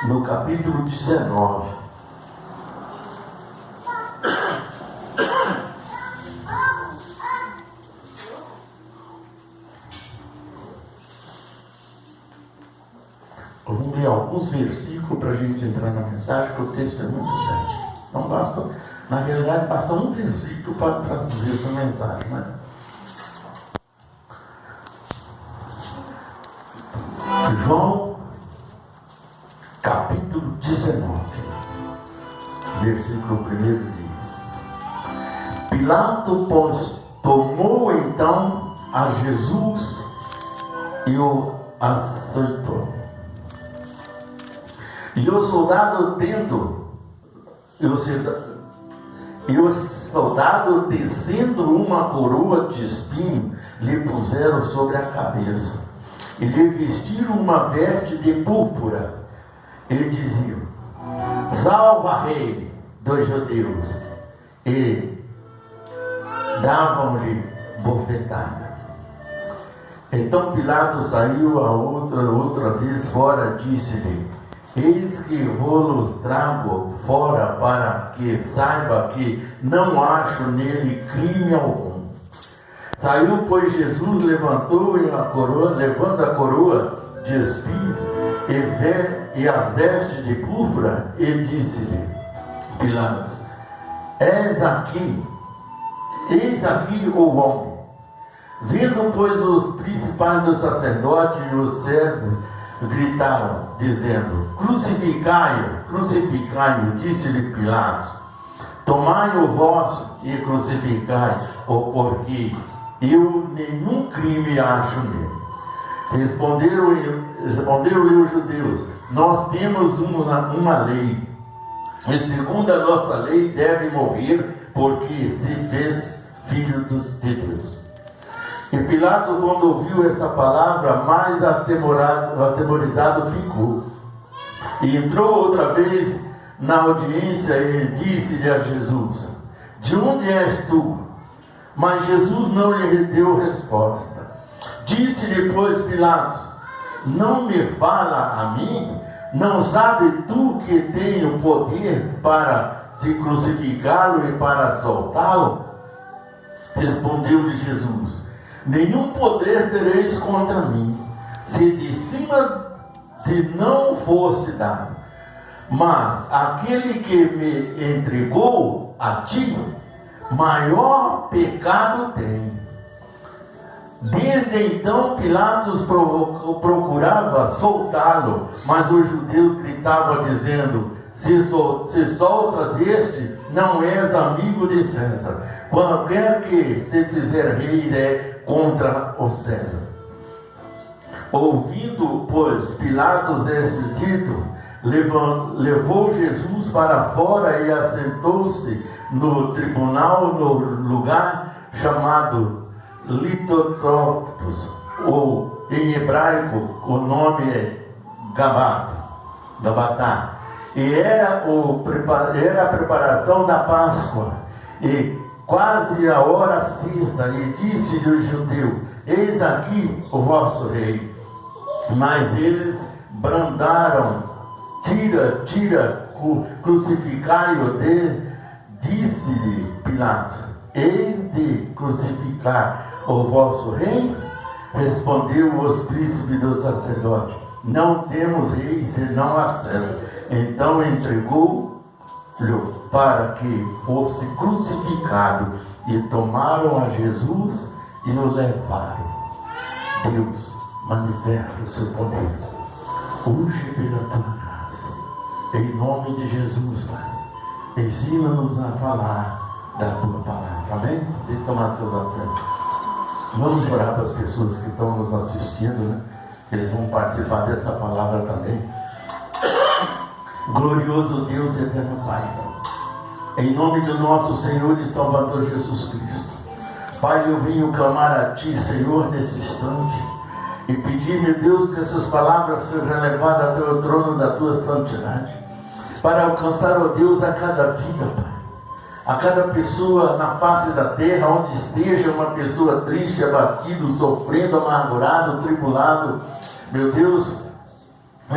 no capítulo 19. Vamos ler alguns versículos para a gente entrar na mensagem, porque o texto é muito sério. Não basta, na realidade, basta um versículo para traduzir essa mensagem, né? João, capítulo 19, versículo 1 diz: Pilato, pois, tomou então a Jesus e o açoitou. E o soldado tecendo uma coroa de espinho, lhe puseram sobre a cabeça, e lhe vestiram uma veste de púrpura, e diziam: Salva, Rei dos Judeus! E davam-lhe bofetada. Então Pilatos saiu a outra vez fora, disse-lhe: Eis que vou-los trago fora, para que saiba que não acho nele crime algum. Saiu, pois, Jesus, levando a coroa de espinhos e as vestes de púrpura, e disse-lhe: Pilatos, eis aqui o homem. Vendo, pois, os principais dos sacerdotes e os servos, gritaram, dizendo: Crucificai-o, disse-lhe Pilatos. Tomai-o vós e crucificai-o, porque eu nenhum crime acho nele. Responderam-lhe os judeus: Nós temos uma lei, e segundo a nossa lei deve morrer, porque se fez filho de Deus. E Pilatos, quando ouviu esta palavra, mais atemorizado ficou. E entrou outra vez na audiência e disse-lhe a Jesus: De onde és tu? Mas Jesus não lhe deu resposta. Disse-lhe, pois, Pilatos: Não me fala a mim? Não sabe tu que tenho poder para te crucificá-lo e para soltá-lo? Respondeu-lhe Jesus: Nenhum poder tereis contra mim, se de cima te não fosse dado. Mas aquele que me entregou a ti, maior pecado tem. Desde então Pilatos procurava soltá-lo, mas os judeus gritavam dizendo: Se soltas este, não és amigo de César. Qualquer que se fizer rei é contra o César. Ouvindo, pois, Pilatos este dito, levou Jesus para fora e assentou-se no tribunal, no lugar chamado Litotropos, ou em hebraico o nome é Gabatá. E era a preparação da Páscoa, e quase a hora sexta, e disse-lhe o judeu: Eis aqui o vosso rei. Mas eles brandaram: Tira, crucificai-o. Disse-lhe Pilatos: Eis de crucificar o vosso rei? Respondeu os príncipes dos sacerdotes: Não temos rei senão a César. Então entregou-lhe para que fosse crucificado, e tomaram a Jesus e o levaram. Deus manifesta o seu poder hoje pela tua graça, em nome de Jesus, Pai. Ensina-nos a falar da tua palavra, amém? Deixe tomar seus assentos. Vamos orar para as pessoas que estão nos assistindo, né? Eles vão participar dessa palavra também. Glorioso Deus e eterno Pai, em nome do nosso Senhor e Salvador Jesus Cristo, Pai, eu venho clamar a Ti, Senhor, nesse instante, e pedir, meu Deus, que essas palavras sejam levadas até o trono da Tua santidade, para alcançar, ó Deus, a cada vida, Pai, a cada pessoa na face da terra, onde esteja uma pessoa triste, abatido, sofrendo, amargurado, tribulado, meu Deus,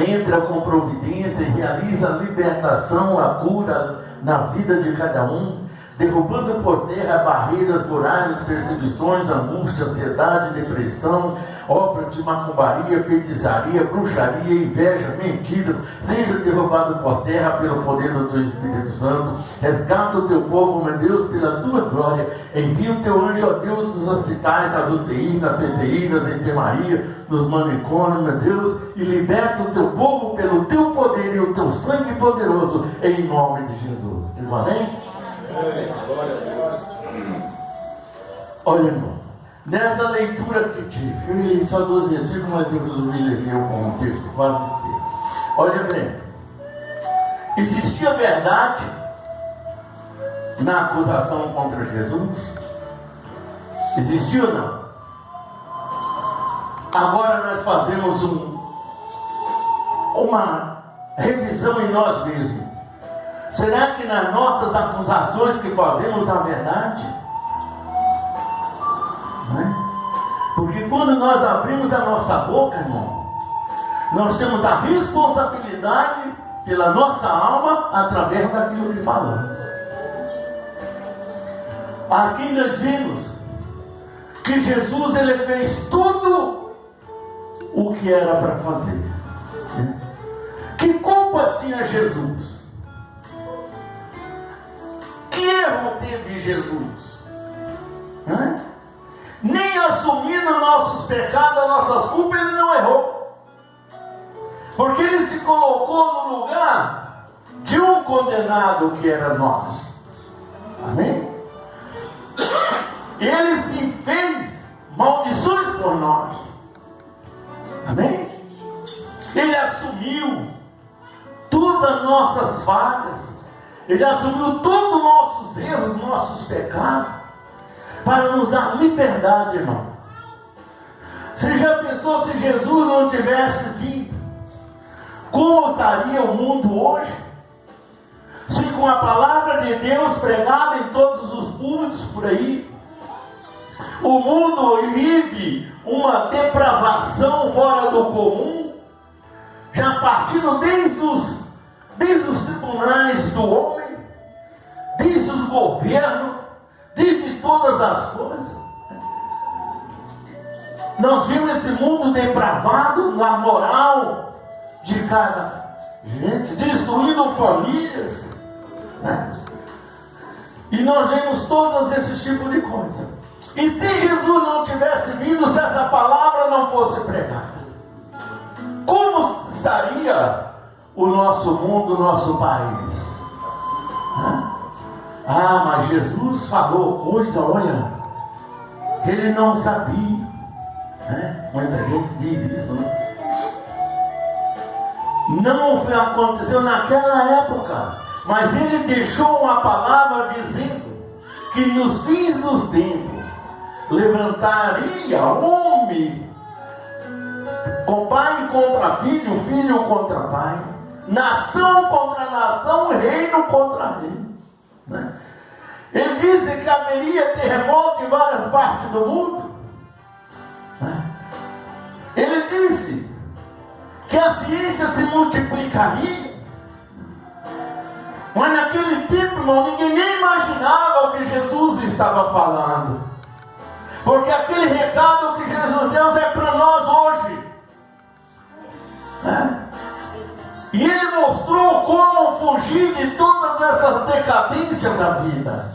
entra com providência e realiza a libertação, a cura na vida de cada um, derrubando por terra barreiras, muralhas, perseguições, angústia, ansiedade, depressão, obras de macumbaria, feitiçaria, bruxaria, inveja, mentiras, seja derrubado por terra pelo poder do teu Espírito Santo. Resgata o teu povo, meu Deus, pela tua glória. Envia o teu anjo, ó Deus, dos hospitais, nas UTIs, nas CTIs, nas enfermarias, nos manicômios, meu Deus, e liberta o teu povo pelo teu poder e o teu sangue poderoso, em nome de Jesus. Amém? Glória a Deus. Olha, irmão, nessa leitura que tive, eu li só 2 versículos, mas eu resolvi ler com o texto quase inteiro. Olha bem, existia verdade na acusação contra Jesus? Existiu ou não? Agora nós fazemos uma revisão em nós mesmos. Será que nas nossas acusações que fazemos a verdade? Não é? Porque quando nós abrimos a nossa boca, irmão, nós temos a responsabilidade pela nossa alma através daquilo que falamos. Aqui nós vimos que Jesus ele fez tudo o que era para fazer. Que culpa tinha Jesus? Que erro teve Jesus? Nem assumindo nossos pecados, nossas culpas, ele não errou. Porque ele se colocou no lugar de um condenado que era nós. Amém? Ele se fez maldições por nós. Amém? Ele assumiu todas as nossas falhas. Ele assumiu todos os nossos erros, nossos pecados, para nos dar liberdade, irmão. Você já pensou se Jesus não tivesse vindo? Como estaria o mundo hoje? Se com a palavra de Deus pregada em todos os púlpitos por aí, o mundo vive uma depravação fora do comum, já partindo desde os tribunais do homem, desde os governos, desde todas as coisas. Nós vimos esse mundo depravado na moral de cada gente, destruindo famílias, né? E nós vemos todos esses tipos de coisas. E se Jesus não tivesse vindo, se essa palavra não fosse pregada, como estaria o nosso mundo, o nosso país? Mas Jesus falou coisa, olha, que ele não sabia. Muita gente diz isso, né? Não aconteceu naquela época, mas ele deixou uma palavra dizendo que nos fins dos tempos levantaria homem, com pai contra filho, filho contra pai, nação contra nação, reino contra reino, né? Ele disse que haveria terremoto em várias partes do mundo, né? Ele disse que a ciência se multiplicaria, mas naquele tempo, irmão, ninguém nem imaginava o que Jesus estava falando, porque aquele recado que Jesus deu é para nós hoje, né? E ele mostrou como fugir de todas essas decadências da vida.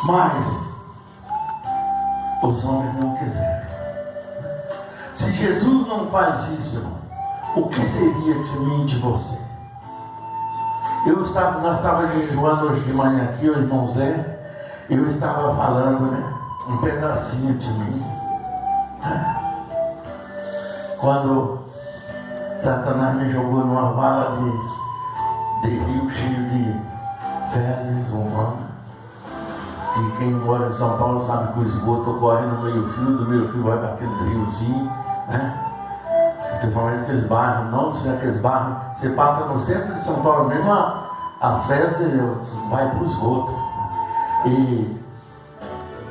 Mas os homens não quiseram. Se Jesus não faz isso, irmão, o que seria de mim e de você? Nós estávamos jejuando hoje de manhã aqui, o irmão Zé, eu estava falando, né, um pedacinho de mim. Quando Satanás me jogou numa vala de rio cheio de fezes humanas. E quem mora em São Paulo sabe que o esgoto corre no meio-fio, do meio-fio vai para aqueles riozinhos, né? Estou falando daqueles bairros, não sei aqueles bairros. Você passa no centro de São Paulo mesmo, as fezes vai para o esgoto. E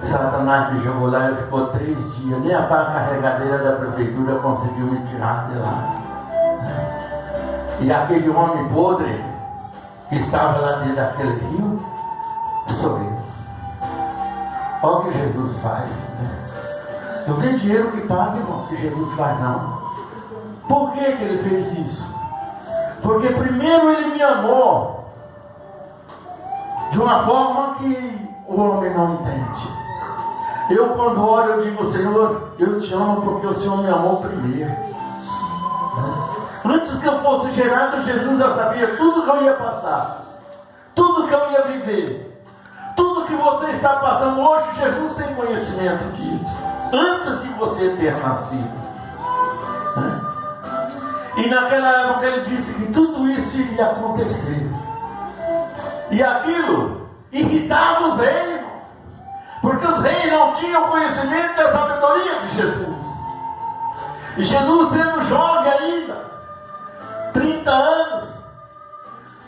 Satanás me jogou lá e ficou 3 dias. Nem a pá carregadeira da prefeitura conseguiu me tirar de lá. E aquele homem podre que estava lá dentro daquele rio sorriu. Olha o que Jesus faz. Não tem dinheiro que pague, irmão, que Jesus faz, não. Por que ele fez isso? Porque primeiro ele me amou de uma forma que o homem não entende. Eu, quando oro, eu digo: Senhor, eu te amo porque o Senhor me amou primeiro. Antes que eu fosse gerado, Jesus já sabia tudo que eu ia passar, tudo que eu ia viver, tudo que você está passando hoje. Jesus tem conhecimento disso, antes de você ter nascido. E naquela época ele disse que tudo isso iria acontecer. E aquilo irritava os reis, porque os reis não tinham conhecimento e a sabedoria de Jesus. E Jesus, sendo jovem ainda, 30 anos,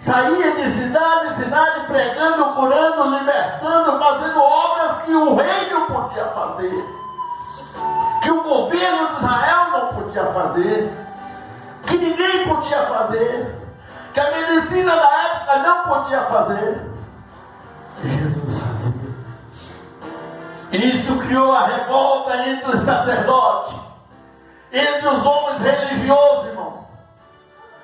saía de cidade em cidade, pregando, curando, libertando, fazendo obras que o rei não podia fazer, que o governo de Israel não podia fazer, que ninguém podia fazer, que a medicina da época não podia fazer. Jesus fazia. Isso criou a revolta entre os sacerdotes, entre os homens religiosos, irmão.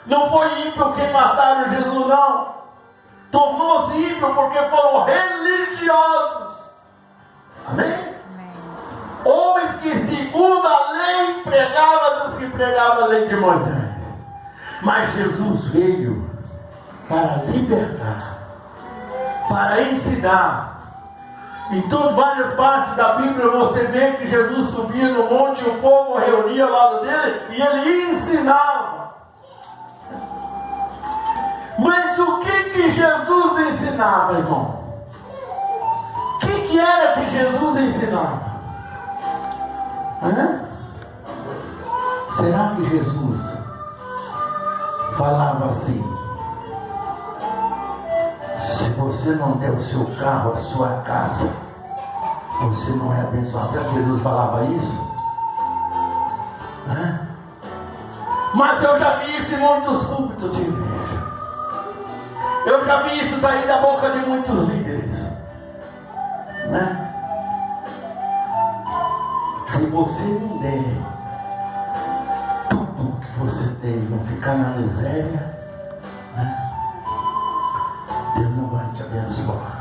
Não foi ímpio quem mataram Jesus, não. Tornou-se ímpio porque foram religiosos. Amém? Homens que, segundo a lei, pregavam dos que pregavam a lei de Moisés. Mas Jesus veio para libertar, para ensinar. Em todas várias partes da Bíblia você vê que Jesus subia no monte, o povo reunia ao lado dele e ele ensinava. Mas o que Jesus ensinava, irmão? O que era que Jesus ensinava? Será que Jesus falava assim: se você não der o seu carro, a sua casa, você não é abençoado? Será que Jesus falava isso? Mas eu já vi isso em muitos púlpitos de igreja. Eu já vi isso sair da boca de muitos líderes. Se você não der tudo que você tem, não ficar na miséria, Deus não vai te abençoar.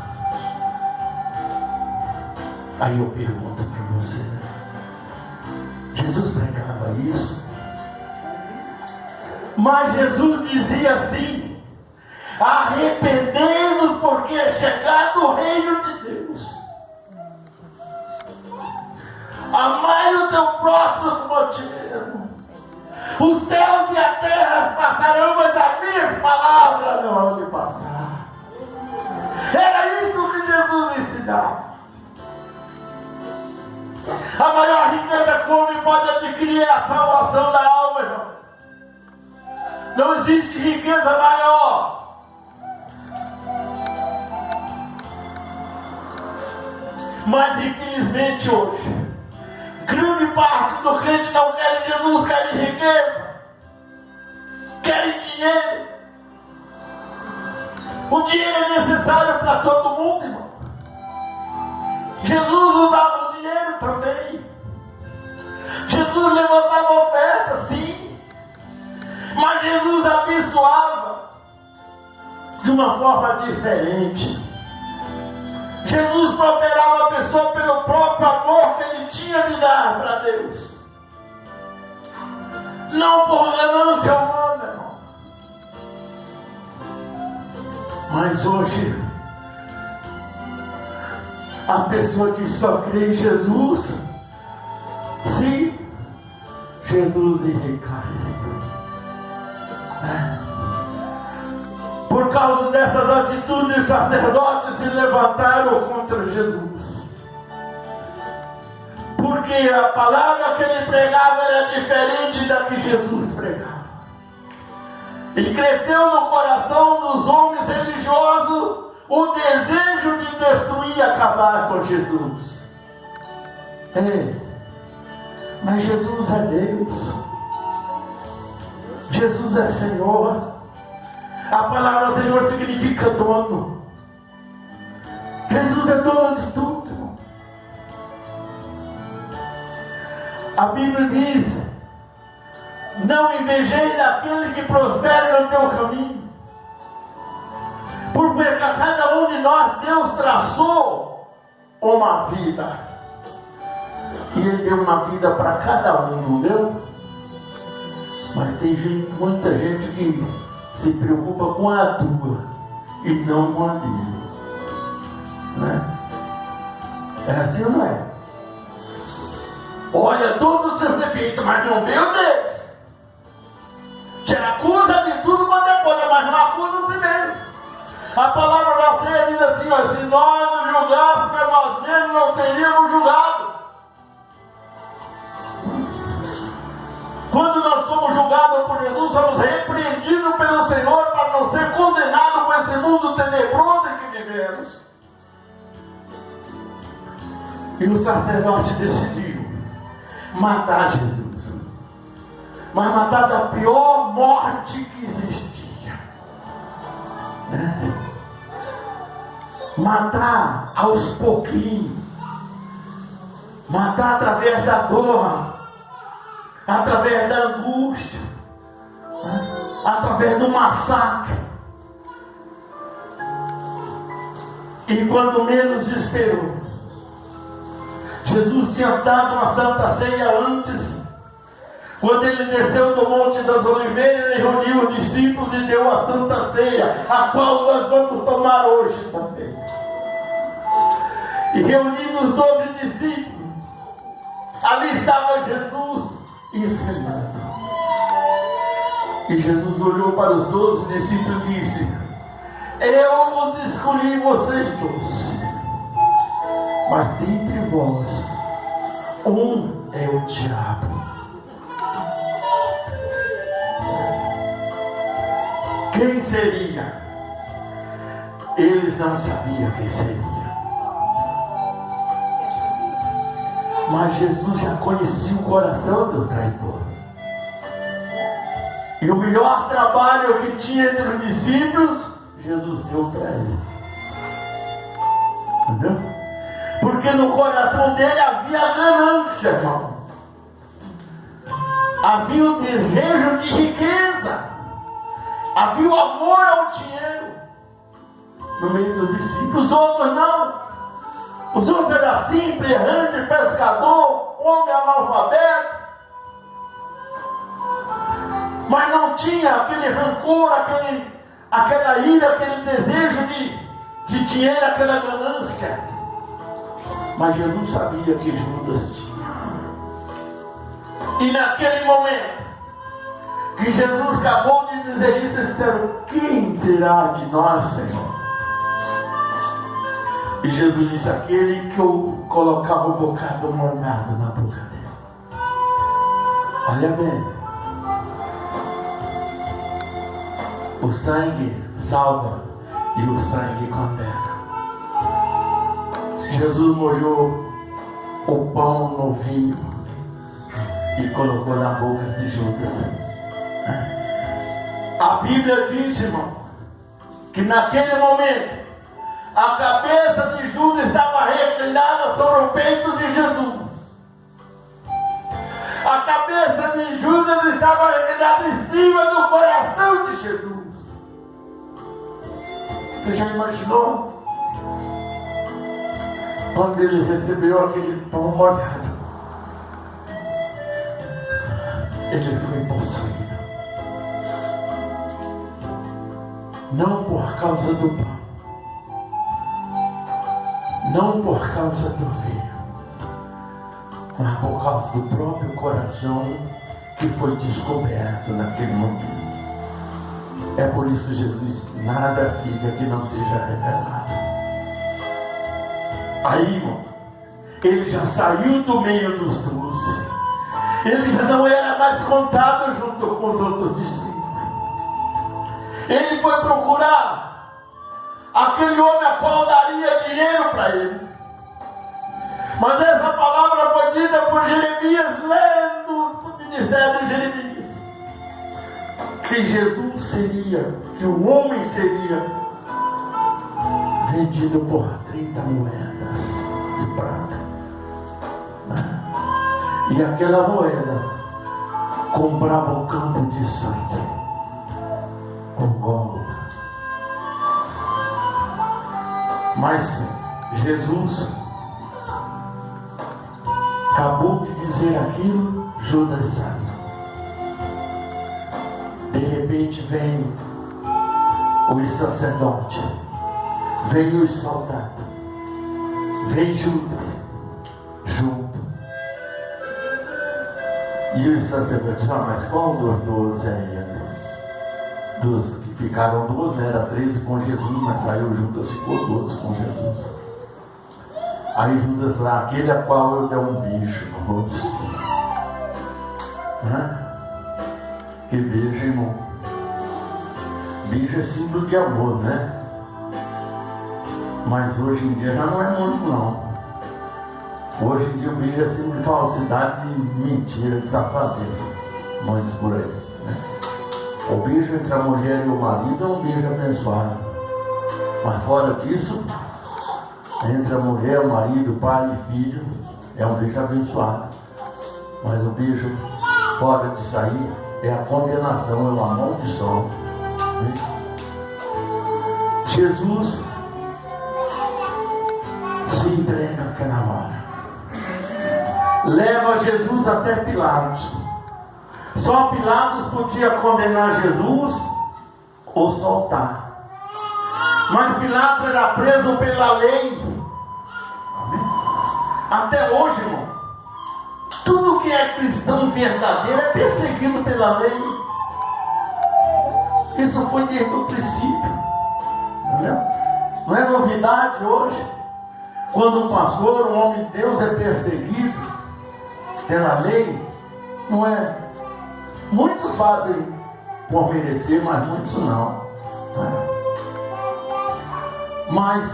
Aí eu pergunto para você: Jesus pregava isso? Mas Jesus dizia assim: arrependei-vos, porque é chegado o reino de Deus. Amai o teu próximo como a ti mesmo. Os céus e a terra passarão, mas as minhas palavras não vão lhe passar. Era isso que Jesus ensinava. A maior riqueza que o homem pode adquirir é a salvação da alma, irmão. Não existe riqueza maior. Mas infelizmente hoje, grande parte do crente não quer Jesus, quer riqueza, quer dinheiro. O dinheiro é necessário para todo mundo, irmão. Jesus usava o dinheiro também. Jesus levantava oferta, sim. Mas Jesus abençoava de uma forma diferente. Jesus prosperava a pessoa pelo próprio amor que ele tinha de dar para Deus, não por ganância humana, irmão. Mas hoje a pessoa que só crê em Jesus, se Jesus enriquece. Por causa dessas atitudes, os sacerdotes se levantaram contra Jesus. Porque a palavra que ele pregava era diferente da que Jesus pregava. E cresceu no coração dos homens religiosos o desejo de destruir e acabar com Jesus. Mas Jesus é Deus. Jesus é Senhor. A palavra Senhor significa dono. Jesus é dono de tudo. A Bíblia diz: não invejei daquele que prospera no teu caminho. Porque para cada um de nós Deus traçou uma vida. E Ele deu uma vida para cada um, não deu? Mas tem muita gente que se preocupa com a tua e não com a dele. Né? É assim ou não é? Olha todos os seus defeitos, mas não vê o deles. Te acusa de tudo quanto é coisa, mas não acusa si mesmo. A palavra da ceia diz assim: ó, se nós nos julgássemos, nós mesmos não seríamos julgados. Quando nós somos julgados por Jesus, somos repreendidos pelo Senhor para não ser condenados com esse mundo tenebroso em que vivemos. E o sacerdote decidiu matar Jesus, mas matar da pior morte que existia, né? Matar aos pouquinhos, matar através da dor, através da angústia, né? Através do massacre. E quando menos esperou, Jesus tinha dado uma santa ceia antes. Quando ele desceu do Monte das Oliveiras, ele reuniu os discípulos e deu a santa ceia, a qual nós vamos tomar hoje também. E reunindo os 12 discípulos, ali estava Jesus ensinando. E Jesus olhou para os 12 discípulos e disse: eu vos escolhi vocês 12, mas dentre vós um é o diabo. Quem seria? Eles não sabiam quem seria. Mas Jesus já conhecia o coração do traidor. E o melhor trabalho que tinha entre os discípulos, Jesus deu para ele. Entendeu? Porque no coração dele havia ganância, irmão. Havia o desejo de riqueza. Havia o amor ao dinheiro no meio dos discípulos. Os outros não. Os outros eram simples, errante, pescador, homem analfabeto. Mas não tinha aquele rancor, aquela ira, aquele desejo de dinheiro, aquela ganância. Mas Jesus sabia que Judas tinha. E naquele momento que Jesus acabou de dizer isso, eles disseram: quem será de nós, Senhor? E Jesus disse: aquele que eu colocava o bocado molhado na boca dele. Olha bem, o sangue salva e o sangue condena. Jesus molhou o pão no vinho e colocou na boca de Judas. A Bíblia diz, irmão, que naquele momento a cabeça de Judas estava reclinada sobre o peito de Jesus. A cabeça de Judas estava reclinada em cima do coração de Jesus. Você já imaginou? Quando ele recebeu aquele pão molhado, ele foi possuído. Não por causa do pão, não por causa do vinho, mas por causa do próprio coração que foi descoberto naquele momento. É por isso que Jesus disse: nada fica que não seja revelado. Aí, irmão, ele já saiu do meio dos 12. Ele já não era mais contado junto com os outros discípulos. Ele foi procurar aquele homem a qual daria dinheiro para ele. Mas essa palavra foi dita por Jeremias, lendo o ministério de Jeremias. que Jesus seria, que o homem seria vendido por 30 moedas de prata. E aquela moeda comprava um campo de sangue, um Gólgota. Mas Jesus acabou de dizer aquilo, Judas saiu. De repente vem os sacerdotes, vem os soldados, vem Judas junto. E os sacerdotes, mas qual dos 12 ainda? Dos que ficaram 12, era 13 com Jesus, mas saiu Judas, ficou 12 com Jesus. Aí Judas lá, aquele a qual eu dei um beijo no rosto. Que beijo, irmão. Beijo é símbolo de amor, né? Mas hoje em dia já não é muito, não. Hoje em dia o beijo é símbolo de falsidade, de mentira, de safadeza. Muitos por aí, né? O beijo entre a mulher e o marido é um beijo abençoado. Mas fora disso, entre a mulher, o marido, o pai e filho, é um beijo abençoado. Mas o beijo fora de sair é a condenação, é uma maldição. Né? Jesus se entrega naquela hora. Leva Jesus até Pilatos. Só Pilatos podia condenar Jesus ou soltar. Mas Pilatos era preso pela lei. Até hoje, irmão, tudo que é cristão verdadeiro é perseguido pela lei. Isso foi desde o princípio. Não é novidade hoje. Quando um pastor, um homem de Deus é perseguido pela lei, não é? Muitos fazem por merecer, mas muitos não. Mas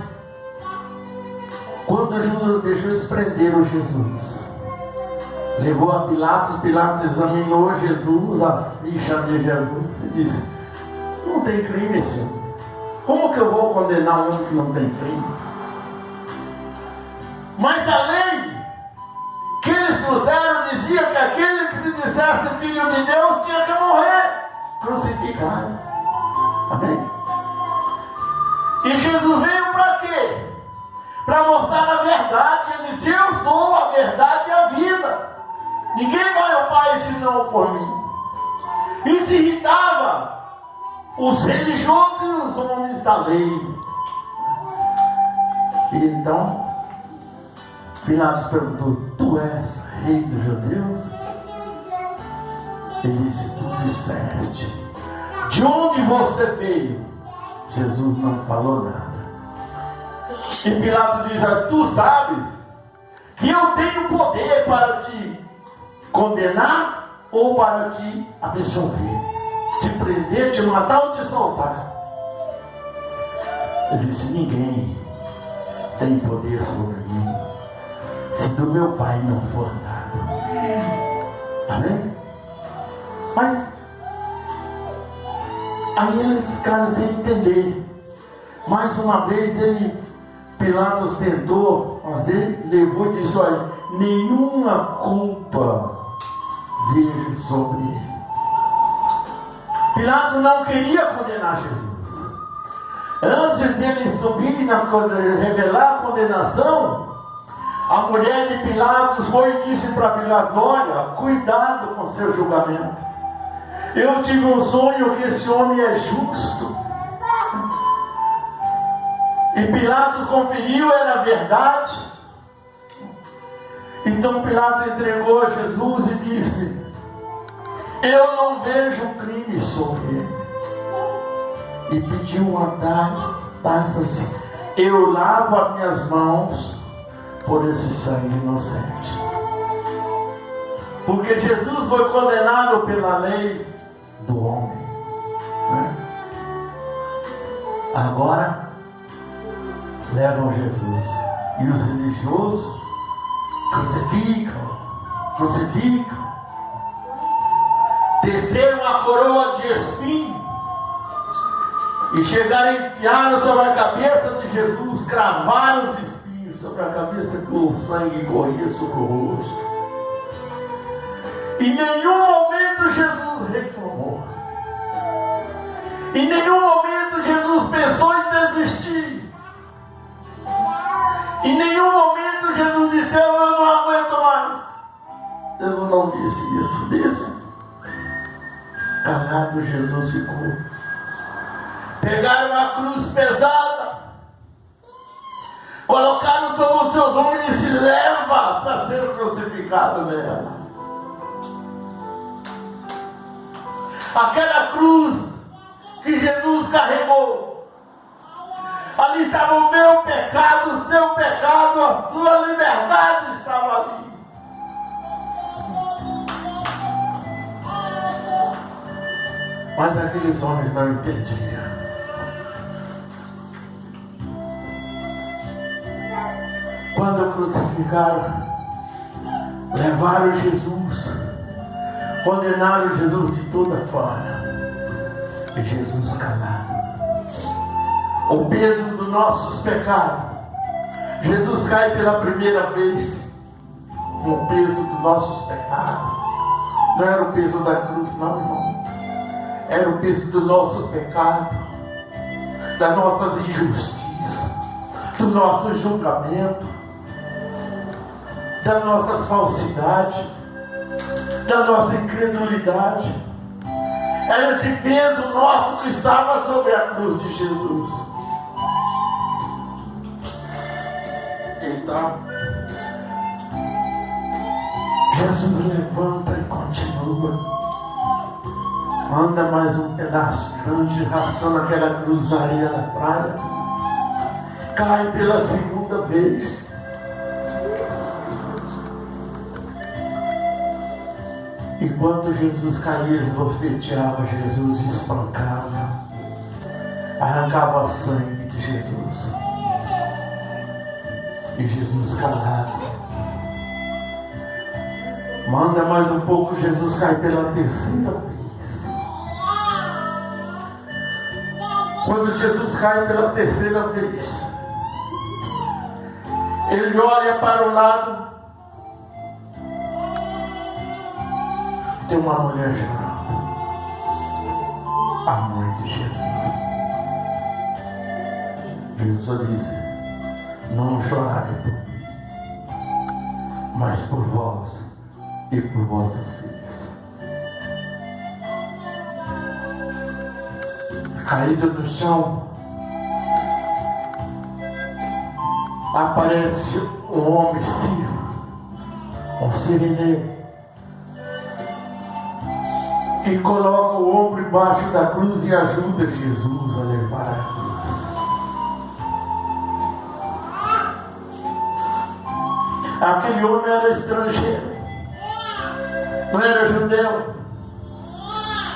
quando Judas deixou eles prenderam Jesus, levou a Pilatos, Pilatos examinou Jesus, a ficha de Jesus, e disse: não tem crime, senhor. Como que eu vou condenar um que não tem crime? Mas a lei que eles trouxeram dizia que aquele que se dissesse filho de Deus tinha que morrer crucificado. Amém? E Jesus veio para quê? Para mostrar a verdade. Ele disse: eu sou a verdade e a vida. Ninguém vai ao Pai senão por mim. Isso irritava os religiosos e os homens da lei. E então Pilatos perguntou: tu és rei dos judeus? Ele disse: tu disseste. De onde você veio? Jesus não falou nada. E Pilatos diz: tu sabes que eu tenho poder para te condenar ou para te absolver, te prender, te matar ou te soltar. Ele disse: ninguém tem poder sobre mim se do meu Pai não for dado. Amém? Mas aí eles ficaram sem entender. Mais uma vez Pilatos tentou fazer, levou e disse: olha, nenhuma culpa vejo sobre ele. Pilatos não queria condenar Jesus. Antes dele subir e revelar a condenação, a mulher de Pilatos foi e disse para Pilatos: olha, cuidado com seu julgamento. Eu tive um sonho que esse homem é justo. E Pilatos conferiu, era verdade. Então Pilatos entregou a Jesus e disse: eu não vejo crime sobre ele. E pediu uma taça assim: eu lavo as minhas mãos por esse sangue inocente. Porque Jesus foi condenado pela lei do homem, né? Agora levam Jesus e os religiosos crucificam. desceram a coroa de espinho e chegaram a enfiar sobre a cabeça de Jesus, cravaram os espinhos sobre a cabeça, que o sangue corria sobre o rosto. Em nenhum momento Jesus reclamou. Em nenhum momento Jesus pensou em desistir. Em nenhum momento Jesus disse: eu não aguento mais. Jesus não disse isso. Disse. Calado Jesus ficou. Pegaram uma cruz pesada, colocaram sobre os seus ombros e disse: leva para ser crucificado nela. Aquela cruz que Jesus carregou, ali estava o meu pecado, o seu pecado, a sua liberdade estava ali. Mas aqueles homens não entendiam. Quando crucificaram, levaram Jesus, condenaram Jesus de toda forma. E Jesus calado. O peso dos nossos pecados. Jesus cai pela primeira vez com o peso dos nossos pecados. Não era o peso da cruz, não, irmão. Era o peso do nosso pecado, da nossa injustiça, do nosso julgamento, das nossas falsidades, da nossa incredulidade. Era esse peso nosso que estava sobre a cruz de Jesus. Então, Jesus levanta e continua. Anda mais um pedaço grande, arrastando aquela cruz na areia da praia. Cai pela segunda vez. Enquanto Jesus caía, esbofeteava Jesus e espancava, arrancava o sangue de Jesus. E Jesus calado. Manda mais um pouco, Jesus cai pela terceira vez. Quando Jesus cai pela terceira vez, ele olha para o lado. Tem uma mulher chorando, a mãe de Jesus. Jesus disse: não chorai por mim, mas por vós e por vossos filhos. Caído no chão, aparece um homem sírio, um sirineu, e coloca o ombro embaixo da cruz e ajuda Jesus a levar a cruz. Aquele homem era estrangeiro, não era judeu,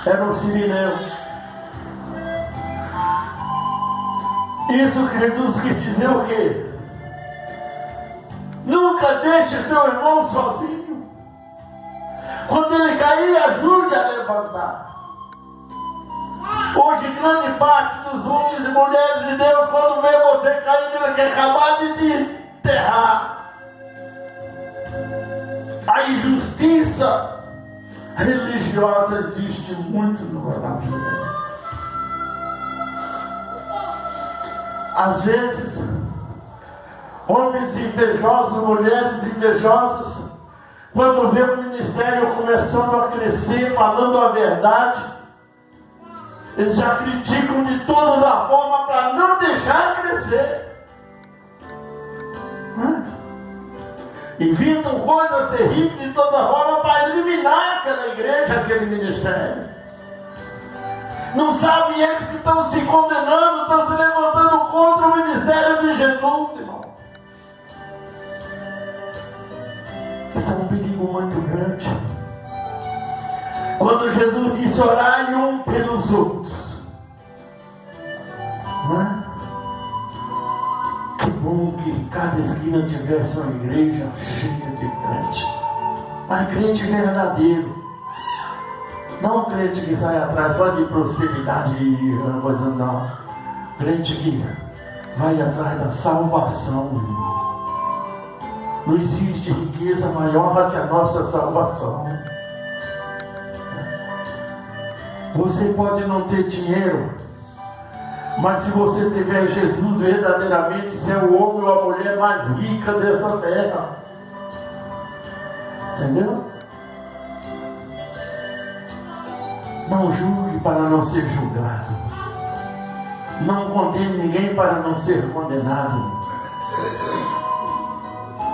era um sirineu. Isso que Jesus quis dizer o quê? Nunca deixe seu irmão sozinho. Quando ele cair, ajude a levantar. Hoje, grande parte dos homens e mulheres de Deus, quando vê você cair, ele quer acabar de te enterrar. A injustiça religiosa existe muito na vida. Às vezes, homens invejosos, mulheres invejosas, quando vê o ministério começando a crescer, falando a verdade, eles já criticam de toda a forma para não deixar crescer. Inventam coisas terríveis de toda forma para eliminar aquela igreja, aquele ministério. Não sabem eles que estão se condenando, estão se levantando contra o ministério de Jesus, irmão. Isso é um perigo muito grande. Quando Jesus disse: orai um pelos outros. Não é? Que bom que cada esquina tivesse uma igreja cheia de crente. Mas crente verdadeiro. Não crente que sai atrás só de prosperidade e coisa, não. Crente que vai atrás da salvação. Não existe riqueza maior do que a nossa salvação. Você pode não ter dinheiro, mas se você tiver Jesus verdadeiramente, você é o homem ou a mulher mais rica dessa terra. Entendeu? Não julgue para não ser julgado. Não condene ninguém para não ser condenado.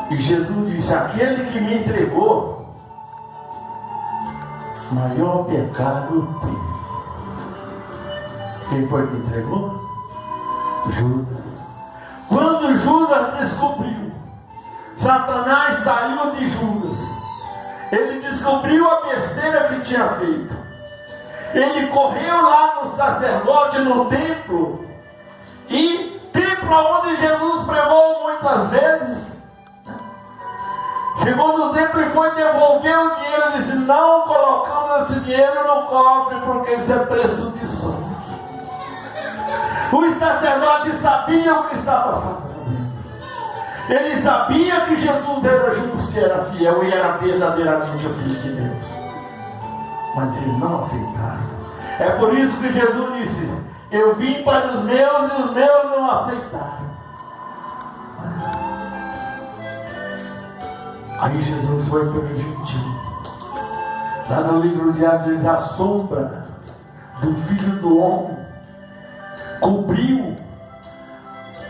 E Jesus disse: aquele que me entregou, maior pecado tem. Quem foi que entregou? Judas. Quando Judas descobriu, Satanás saiu de Judas. Ele descobriu a besteira que tinha feito. Ele correu lá no sacerdote, no templo, e templo onde Jesus pregou muitas vezes. Chegou no templo e foi devolver o dinheiro. Ele disse: não colocamos esse dinheiro no cofre, porque isso é preço de sangue. Os sacerdotes sabiam o que estava fazendo. Ele sabia que Jesus era justo e era fiel e era verdadeiramente o Filho de Deus. Mas eles não aceitaram. É por isso que Jesus disse: eu vim para os meus e os meus não aceitaram. Aí Jesus foi para o gentil. Lá no livro de Atos diz: a sombra do Filho do Homem cobriu